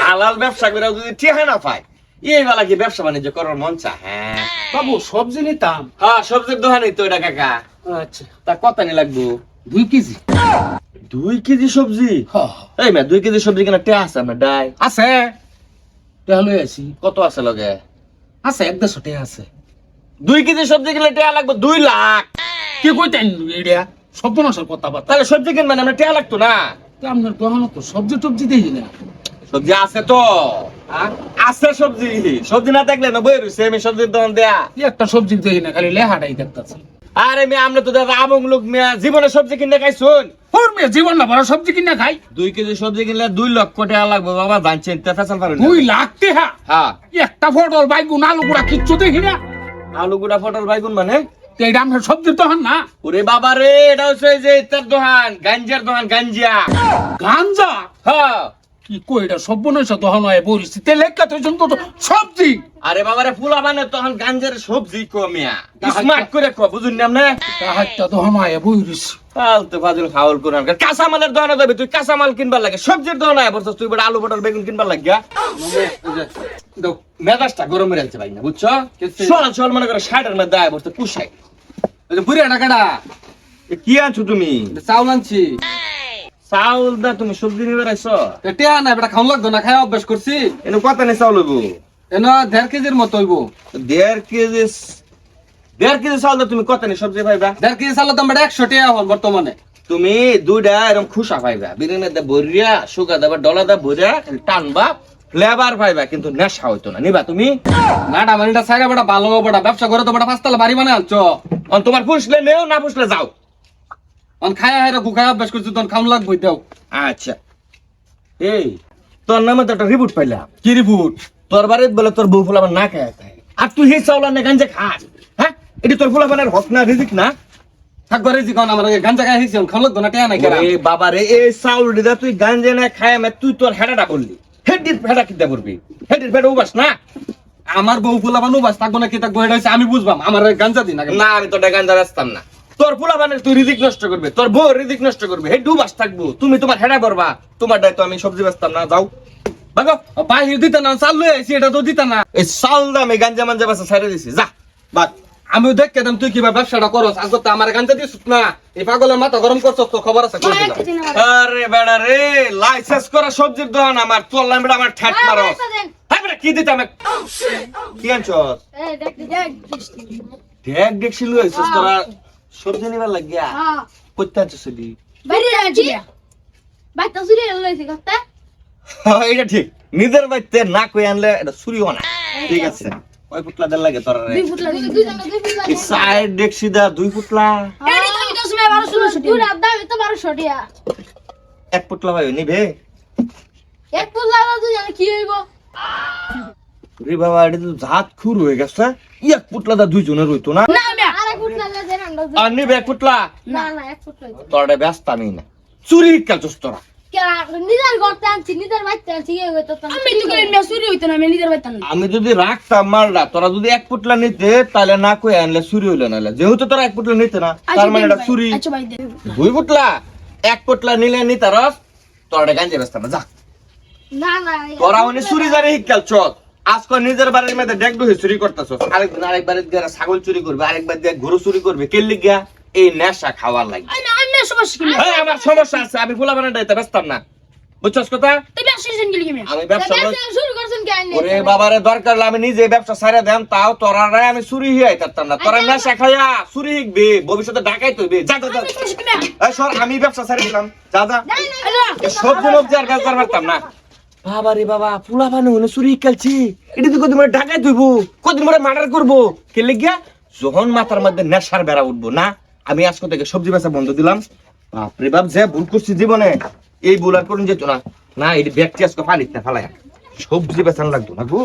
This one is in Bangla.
হালাল ব্যবসা করে যদি টিহা না পায় এই বেলা কি ব্যবসা বাণিজ্য করার মন চা? হ্যাঁ বাবু সবজি নিতাম। হ্যাঁ সবজির দোকানই তো এটা কাকা। আচ্ছা তা কত নি লাগবো? 2 কেজি। 2 কেজি সবজি? হ্যাঁ এই মে 2 কেজি সবজি কিনা টিহা আছে আমার ডাই আছে, তাহলে আছি। কত আছে লগে? আছে 150 টাকা আছে। 2 কেজি সবজি কিনলে টিহা লাগবে 2 লাখ। কি কইতেন এটা? শব্দ নষ্ট কথা বার্তা। তাহলে সবজি কিনবেন আমরা টিহা লাগতো না? আপনার দোকানে তো সবজি টবজি দেখি না। সবজি আছে তো, আছে সবজি। সবজি না থাকলে না বই রইছে আমি সবজির দোকান দেয়া। একটা সবজি দেখি না, খালি লেহাটাই দেখতেছি। আরে মেয়ে আমরা তো দাদা আবং লোক মেয়ে জীবনে সবজি কিনে খাইছুন? ওর মেয়ে জীবন না বড় সবজি কিনা খাই। 2 কেজি সবজি কিনলে 2 লক্ষ টাকা লাগবে বাবা, জানছেন তে ফেসাল পারেন 2 লাখ টাকা? হ্যাঁ একটা পটল বাইগুন আলু গুড়া কিচ্ছু দেখি না। আলু গুড়া ফটল বাইগুন মানে? তো এটা আমরা সবজির দোকান না। ওরে বাবা রে, এটা হচ্ছে যে ইত্যার দোকান, গাঞ্জার দোকান, গাঞ্জিয়া। গাঞ্জা? হ্যাঁ কি কই এটা সর্বনাশ দোকান হয় বলিস তে লেখা তো তো সবজি। আরে বাবা রে, ফুলা মানে তখন গাঞ্জার সবজি কমিয়া স্মার্ট করে ক বুঝুন না আপনি? একটা দোকান হয় বলিস। ফালতু ফাজল ফাউল কোরআন কাঁচা মালের দোকানে যাবে তুই, কাঁচা মাল কিনবার লাগে। সবজির দোকানে আয় বলছস তুই বড় আলু পটল বেগুন কিনবার লাগিয়া। মেজাজটা গরম হয়ে যাচ্ছে ভাই না বুঝছো? চল চল মনে করে 60 এর মধ্যে আয় বলতে পুষাই। বুড়িয়া টাকাটা কি আনছো তুমি? চাউল আনছি। চাউল দা তুমি সবজি নিয়ে বেড়াইছো? টেয়া না বেটা খাওয়া লাগতো না, খাই অভ্যাস করছি। এনে কত নে চাউল হইব? এনো 1.5 কেজির মতো হইব। 1.5 কেজি? 1.5 কেজি চাউল দা তুমি কত নে সবজি পাইবা? 1.5 কেজি চালের দাম বেটা 100 টাকা এখন বর্তমানে। তুমি দুইটা এরকম খুশা পাইবা, বিরিয়ানি দা বরিয়া সুগা দা ডলা দা বরিয়া খালি টানবা, ফ্লেভার পাইবা, কিন্তু নেশা হইতো না। নিবা তুমি? নাটা মানিটা সাইরা বেটা ভালো বেটা ব্যবসা করে তো বেটা 5 তলা বাড়ি বানায় আনছো। অন তোমার পুষলে নেও, না পুষলে যাও। অন খায়া হাইরা গুখায় অভ্যাস করছি, তখন খাওয়া লাগবই দাও। আচ্ছা এই তোর নামে তো একটা রিপোর্ট পাইলাম। কি রিপোর্ট? তোর বাড়িতে বলে তোর বউ ফুলাবার না খায় খায়, আর তুই সেই চাউল আনে গাঞ্জা খাস? হ্যাঁ এটি তোর ফুলাবানের হক না, রিজিক না? থাক ঘরে জি কোন আমার গাঞ্জা খাই হইছে, খাওয়া লাগতো না, টেয়া নাই কেন? এ বাবা রে, এই চাউল দিদা তুই গাঞ্জা না খায় মে তুই তোর হেডাটা বললি, হেডির ফেডা কিটা করবি? হেডির ফেডা উবাস না? আমার বউ ফুলা বানু বাস থাকবো না কি থাকবো এটা হইছে আমি বুঝবাম। আমার গাঞ্জা দিন আগে। না আমি তোর গাঞ্জা বেচতাম না। তোর ফুলাবানের তুই রিজিক নষ্ট করবে, তোর বউ রিজিক নষ্ট করবে, হেড উবাস থাকবো, তুমি তোমার হেডা করবা। তোমার দায়িত্ব, আমি সবজি বেচতাম না, যাও ভাগো। বাহির দিতে না, চাল লই আইছি, এটা তো দিতে না। এই চাউল দা আমি গাঞ্জা মাঞ্জা বেচা ছেড়ে দিছি, যা বাদ। আমিও দেখে দাম তুই কিবা ব্যবসাটা করস, আজ তো আমার গাঞ্জা দিছিস না। এই পাগলের মাথা গরম করছস তো খবর আছে করে দিলাম। আরে বেড়া রে, লাইসেন্স করা সবজির দোকান আমার, চললাম বেড়া আমার ঠ্যাট মারো। হ্যাঁ বেড়া কি দিতাম? কি আনছস? ঢেক দেখছি লইছস তোরা সবজি নিবার লাগিয়া? কইতে আনছস এডি? এটা ঠিক, নিজের বাইতে না কই আনলে এটা চুরিও না। ঠিক আছে, কয় পুতলা দেন লাগে তোরা রে? এই সাইড দেখছি দা 2 পুতলা, 1 পুতলা ভাই নিবে? রে বাবা, এটা তো জাত খুর হয়ে গেছে। 1 পুতলা দা 2 জনের হইতো না? আর নিবে 1 পুতলা? তোরা ব্যস্ত আমি না, চুরি কাজস তোরা। আমি যদি রাখতাম মালটা, তোরা যদি 1 পুতলা নিতে তাহলে না কই আনলে চুরি হইলো না। যেহেতু তোরা 1 পুতলা নিতে না, তার মানে এটা চুরি। 2 পুতলা? 1 পুতলা নিলে নিতে রস, তোরা গাঞ্জা বেচতাম না, যা। তোরা উনি চুরি জানি শিকাল চল। আজকাল নিজের বাড়ির মধ্যে দেখবো চুরি করতেছ, আরেকদিন আরেক বাড়ির গিয়ে ছাগল চুরি করবে, আরেকবার দিয়ে গরু চুরি করবে। কে লিগা? এই নেশা খাওয়ার লাগে। আমার সমস্যা আছে, আমি ফুলা বানাই বেচতাম না, বুঝছস কথা? আমি ব্যবসা ওরে বাবারে দরকার হলে আমি নিজে ব্যবসা ছাড়া দেন, তাও তোরা আমি চুরি হিয়াই থাকতাম না। তোরা নেশা খাইয়া চুরি শিখবি, ভবিষ্যতে ডাকাই তৈবে। যা যা যা সর, আমি ব্যবসা ছাড়ে দিলাম, যা যা। সবজি মবজি আর বেচবার পারতাম না। বাবা রে বাবা, ফুলা বানু হলে চুরি শিখালছি, এটা তো কদিন পরে ডাকাই তৈব, কদিন পরে মার্ডার করবো। কে লিগা? যখন মাথার মধ্যে নেশার বেড়া উঠবো না, আমি আজকে থেকে সবজি বেচা বন্ধ দিলাম। বাপরে বাপ, যে ভুল করছি জীবনে, এই ভুল আর করুন যেত না। না এই ব্যক্তি আজকে পানিতে ফেলায় সবজি বেচান লাগতো না গো।